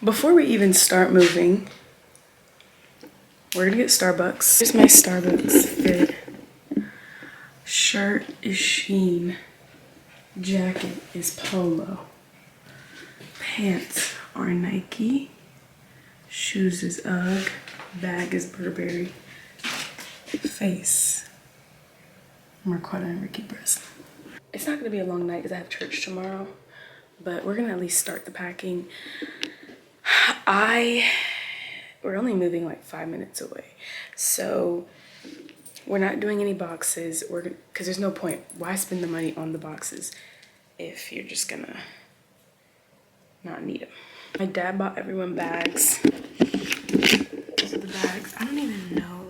Before we even start moving, we're gonna get Starbucks. Here's my Starbucks fit. Shirt is Shein. Jacket is Polo. Pants are Nike. Shoes is UGG. Bag is Burberry. Face, Marquetta and Ricky Breslin. It's not gonna be a long night because I have church tomorrow, but we're gonna at least start the packing. We're only moving like 5 minutes away, so we're not doing any boxes. Because there's no point. Why spend the money on the boxes if you're just gonna not need them? My dad bought everyone bags. Those are the bags. I don't even know.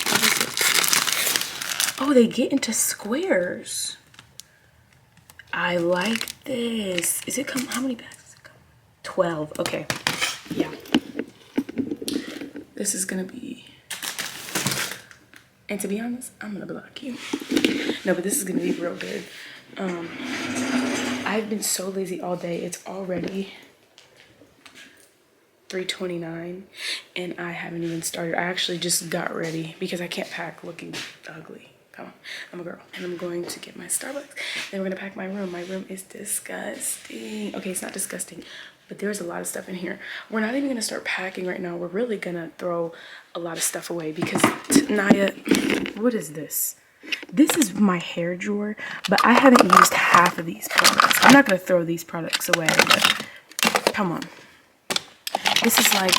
What is it? Oh, they get into squares. I like this. Is it come? How many bags does it come? 12. Okay. Yeah. This is gonna be. And to be honest, I'm gonna block you. No, but this is gonna be real good. I've been so lazy all day. It's already 3:29 and I haven't even started. I actually just got ready because I can't pack looking ugly. Come on, I'm a girl. And I'm going to get my Starbucks. Then we're gonna pack my room. My room is disgusting. Okay, it's not disgusting, but there's a lot of stuff in here. We're not even gonna start packing right now. We're really gonna throw a lot of stuff away because Naya, what is this? This is my hair drawer, but I haven't used half of these products. I'm not gonna throw these products away, but come on. This is like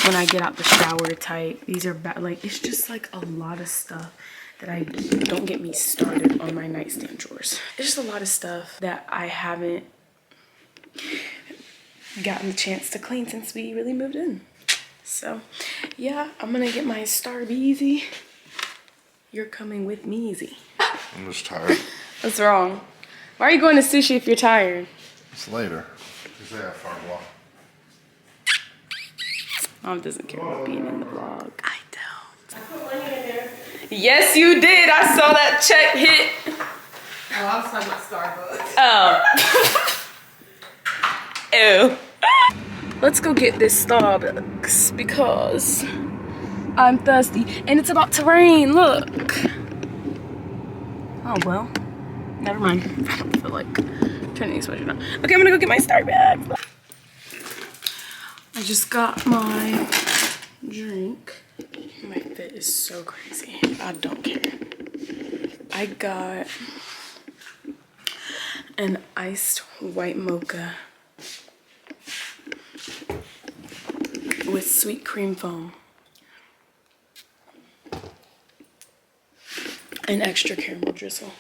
when I get out the shower type. These are like, it's just like a lot of stuff that don't get me started on my nightstand drawers. It's just a lot of stuff that I haven't gotten the chance to clean since we really moved in. So yeah, I'm gonna get my Starbeezy. You're coming with me, easy. I'm just tired. What's wrong? Why are you going to sushi if you're tired? It's later. Because they have far walk. Mom doesn't care about being in the vlog. I don't. I put money in there. Yes, you did. I saw that check hit. Oh, I was talking about Starbucks. Oh. Ew. Let's go get this Starbucks because I'm thirsty and it's about to rain. Look. Oh, well. Never mind. I don't feel like turning the sweatshirt on. Okay, I'm gonna go get my Starbucks. I just got my drink. My fit is so crazy. I don't care. I got an iced white mocha with sweet cream foam and extra caramel drizzle.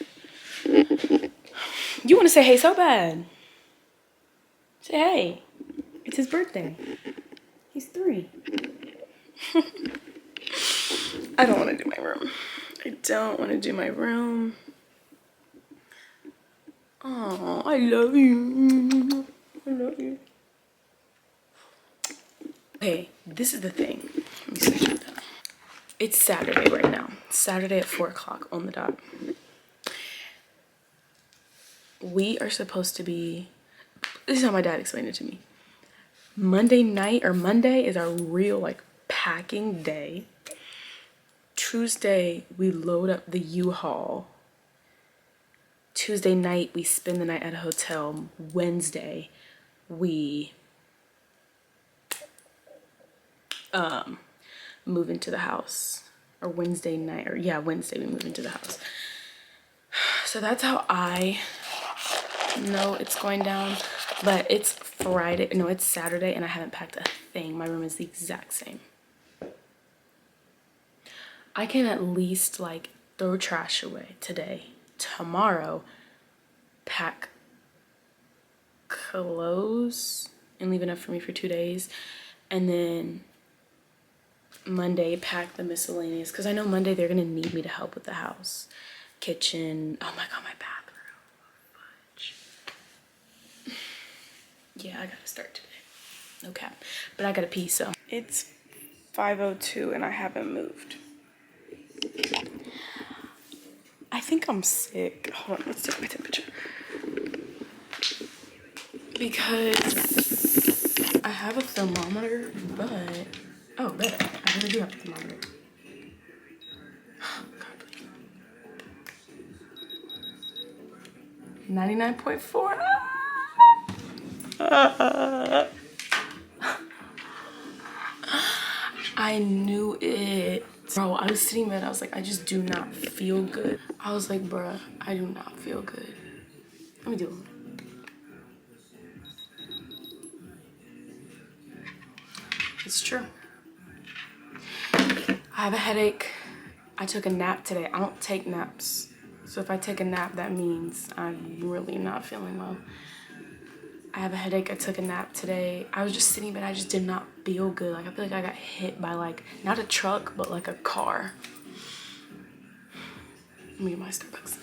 You want to say hey so bad. Say hey. It's his birthday. He's 3. I don't want to do my room. I don't want to do my room. Oh, I love you. I love you. Okay, this is the thing. Let me switch it down. It's Saturday right now. Saturday at 4 o'clock on the dot. We are supposed to be, this is how my dad explained it to me. Monday night or Monday is our real like packing day. Tuesday, we load up the U-Haul. Tuesday night, we spend the night at a hotel. Wednesday, we move into the house. Or Wednesday night, or yeah, Wednesday we move into the house. So that's how I know it's going down. But it's Friday, no, it's Saturday, and I haven't packed a thing. My room is the exact same. I can at least like throw trash away today. Tomorrow, pack clothes and leave enough for me for 2 days. And then Monday, pack the miscellaneous. Because I know Monday they're going to need me to help with the house. Kitchen. Oh my God, my bathroom. Yeah, I gotta start today. Okay, but I gotta pee, so. It's 5:02 and I haven't moved. I think I'm sick. Hold on, let's take my temperature. because I have a thermometer, but oh, bet I really do have a thermometer. 99.4. I knew it. Bro, I was sitting there and I was like, I just do not feel good. I was like, bruh, I do not feel good. Let me do it. It's true. I have a headache. I took a nap today. I don't take naps. So if I take a nap, that means I'm really not feeling well. I have a headache. I took a nap today. I was just sitting, but I just did not feel good. Like, I feel like I got hit by, like, not a truck, but like a car. Let me get my Starbucks.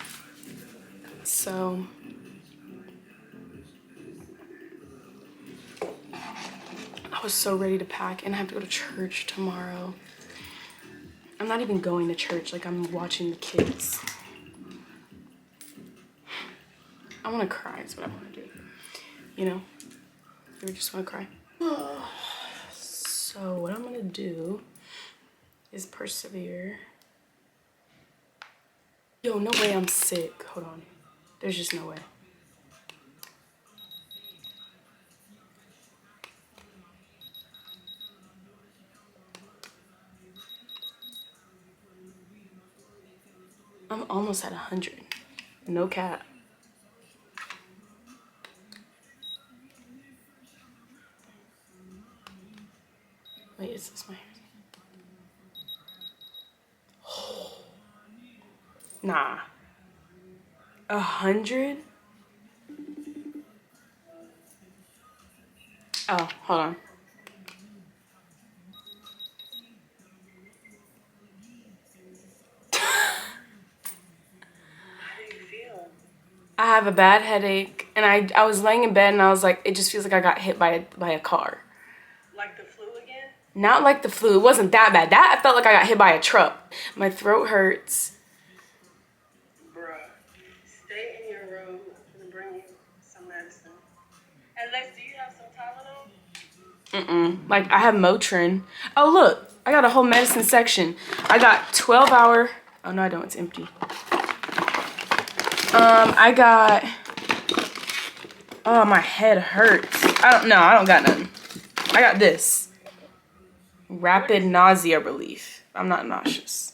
So I was so ready to pack, and I have to go to church tomorrow. I'm not even going to church. Like, I'm watching the kids. I want to cry is what I want to do. You know? I just want to cry. So what I'm gonna do is persevere. Yo, no way I'm sick. Hold on. There's just no way. I'm almost at 100. No cap. Wait, is this my hair? Nah. 100? Oh, hold on. I have a bad headache, and I was laying in bed, and I was like, it just feels like I got hit by a car. Like the flu again? Not like the flu. It wasn't that bad. That I felt like I got hit by a truck. My throat hurts. Bruh, stay in your room. I'm gonna bring you some medicine. And Lex, do you have some Tylenol? Like, I have Motrin. Oh, look. I got a whole medicine section. I got 12-hour. Oh, no, I don't. It's empty. I got. Oh, my head hurts. I don't got nothing. I got this. Rapid nausea relief. I'm not nauseous.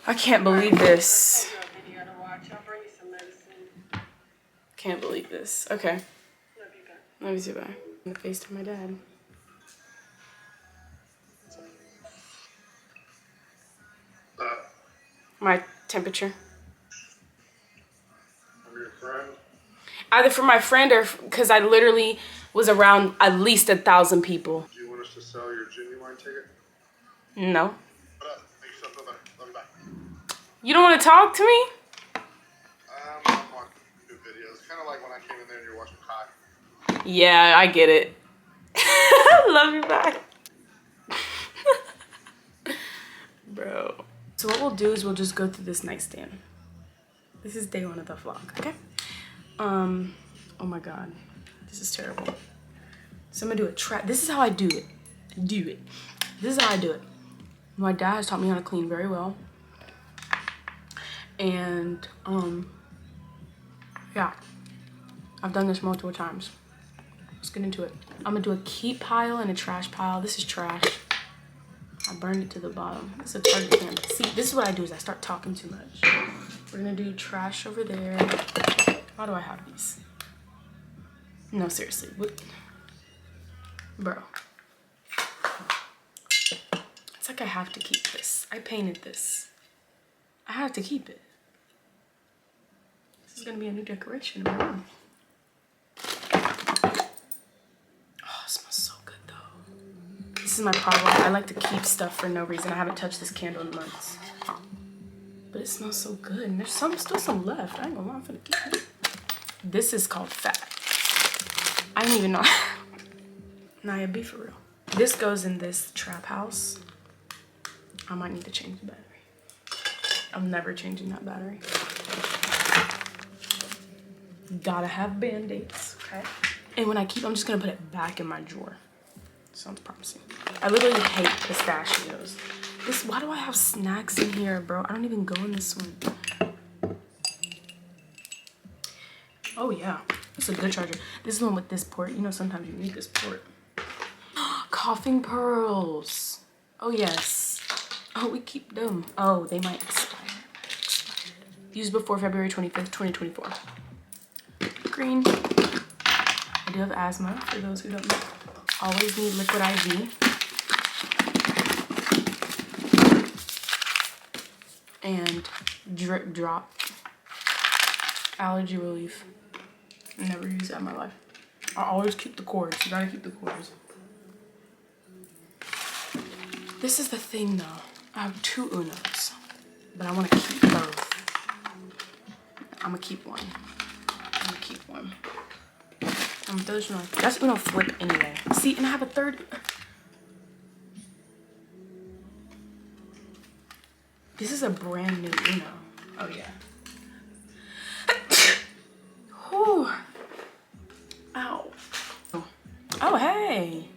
I can't believe this. I'll video to watch. I'll bring you some medicine. Can't believe this. Okay. Love you guys. Love you too, bye. I'm gonna FaceTime my dad. My temperature. From your friend? Either for my friend or because I literally was around at least 1,000 people. Do you want us to sell your genuine ticket? No. What up? Make yourself feel better. Love you, bye. You don't want to talk to me? I'm watching YouTube videos. Kind of like when I came in there and you were watching Kai. Yeah, I get it. Love you back. Bro. So what we'll do is we'll just go through this nightstand. This is day 1 of the vlog, okay? Oh my god. This is terrible. So I'm gonna do a trap. This is how I do it. This is how I do it. My dad has taught me how to clean very well. And, yeah. I've done this multiple times. Let's get into it. I'm gonna do a keep pile and a trash pile. This is trash. I burned it to the bottom. It's a target camera. See, this is what I do is I start talking too much. We're gonna do trash over there. Why do I have these? No, seriously. What? Bro. It's like I have to keep this. I painted this. I have to keep it. This is gonna be a new decoration in my room. Oh, it smells so good though. This is my problem. I like to keep stuff for no reason. I haven't touched this candle in months. But it smells so good. And there's still some left. I ain't gonna lie, I'm finna keep it. This is called fat. I didn't even know. Naya, be for real. This goes in this trap house. I might need to change the battery. I'm never changing that battery. Gotta have band-aids, okay? And when I keep, I'm just gonna put it back in my drawer. Sounds promising. I literally hate pistachios. Why do I have snacks in here, bro? I don't even go in this one. Oh yeah, it's a good charger. This is the one with this port. You know, sometimes you need this port. Coughing pearls. Oh yes. Oh, we keep them. Oh, they might expire. Used before February 25th, 2024. Green. I do have asthma, for those who don't know. Always need liquid IV. And drip drop. Allergy relief. Never used that in my life. I always keep the cords. You gotta keep the cords. This is the thing though. I have 2 Unos, but I want to keep both. I'm gonna keep one. I'm gonna keep one. That's Uno flip anyway. See, and I have a 3rd. This is a brand new Uno. Oh yeah. Whew. Ow. Oh hey.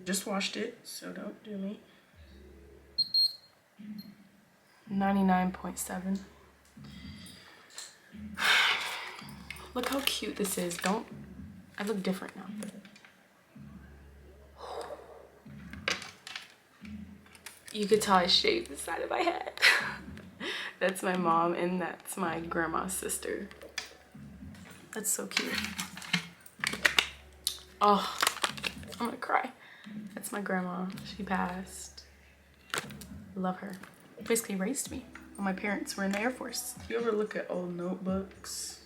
Just washed it, so don't do me. 99.7. Look how cute this is. I look different now. You could tell I shaved the side of my head. That's my mom and that's my grandma's sister. That's so cute. Oh, I'm gonna cry. That's my grandma. She passed. Love her. Basically raised me when my parents were in the Air Force. You ever look at old notebooks?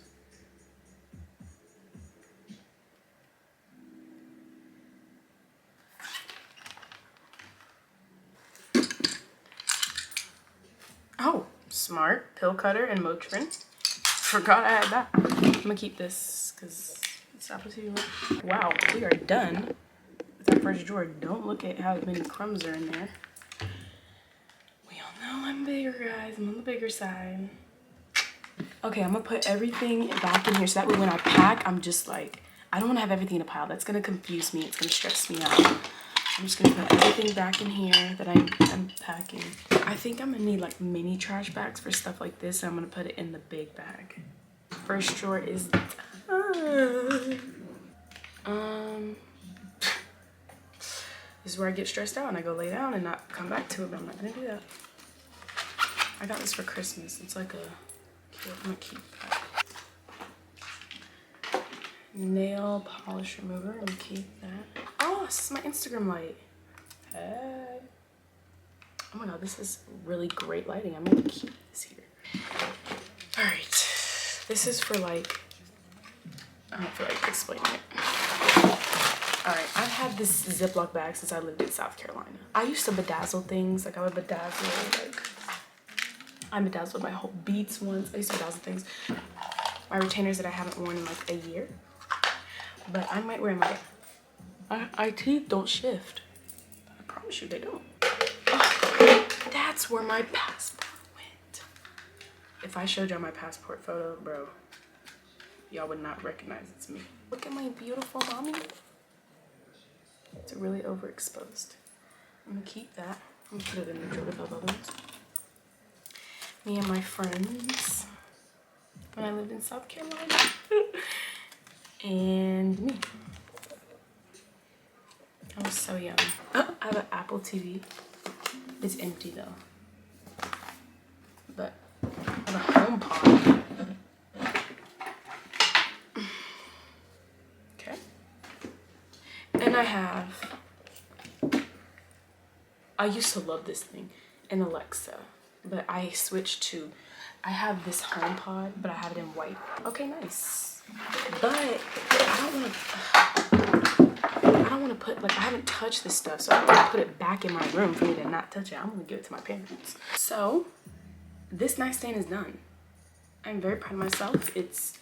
Oh, smart. Pill cutter and Motrin. Forgot I had that. I'm gonna keep this because it's opportunity. Wow, we are done with our first drawer. Don't look at how many crumbs are in there. We all know I'm bigger, guys. I'm on the bigger side. Okay, I'm gonna put everything back in here so that way when I pack, I'm just like, I don't wanna have everything in a pile. That's gonna confuse me. It's gonna stress me out. I'm just gonna put everything back in here that I'm packing. I think I'm gonna need like mini trash bags for stuff like this. And I'm gonna put it in the big bag. First drawer is done. This is where I get stressed out and I go lay down and not come back to it, but I'm not gonna do that. I got this for Christmas. It's like I'm gonna keep that. Nail polish remover. I'm gonna keep that. Oh, this is my Instagram light. Hey. Oh my god, this is really great lighting. I'm gonna keep this here. All right, this is for like, I don't feel like explaining it. All right, I've had this Ziploc bag since I lived in South Carolina. I used to bedazzle things, like I would bedazzle, like, I bedazzled my whole beads once. I used to bedazzle things. My retainers that I haven't worn in like a year. But I might wear them again. My teeth don't shift. I promise you they don't. Oh, that's where my passport went. If I showed y'all my passport photo, bro, y'all would not recognize it's me. Look at my beautiful mommy. It's really overexposed. I'm gonna keep that. I'm gonna put it in the drawer with all the other ones. Me and my friends when I lived in South Carolina. And me. I was so young. Oh, I have an Apple TV. It's empty though. But I have a HomePod. Okay. And I used to love this thing, an Alexa, but I switched to, I have this HomePod, but I have it in white. Okay, nice. But I don't want to put, like, I haven't touched this stuff, so I want to put it back in my room for me to not touch it. I'm going to give it to my parents. So, this nightstand is done. I'm very proud of myself. It's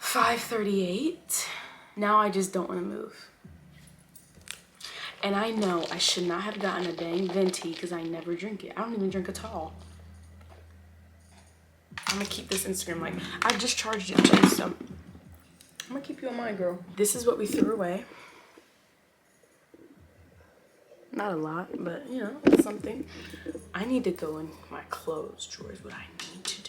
5:38. Now I just don't want to move. And I know I should not have gotten a dang venti because I never drink it. I don't even drink at all. I'm gonna keep this Instagram light. I just charged it too, so I'm gonna keep you on mine, girl. This is what we threw away. Not a lot, but you know, it's something. I need to go in my clothes drawers. What I need to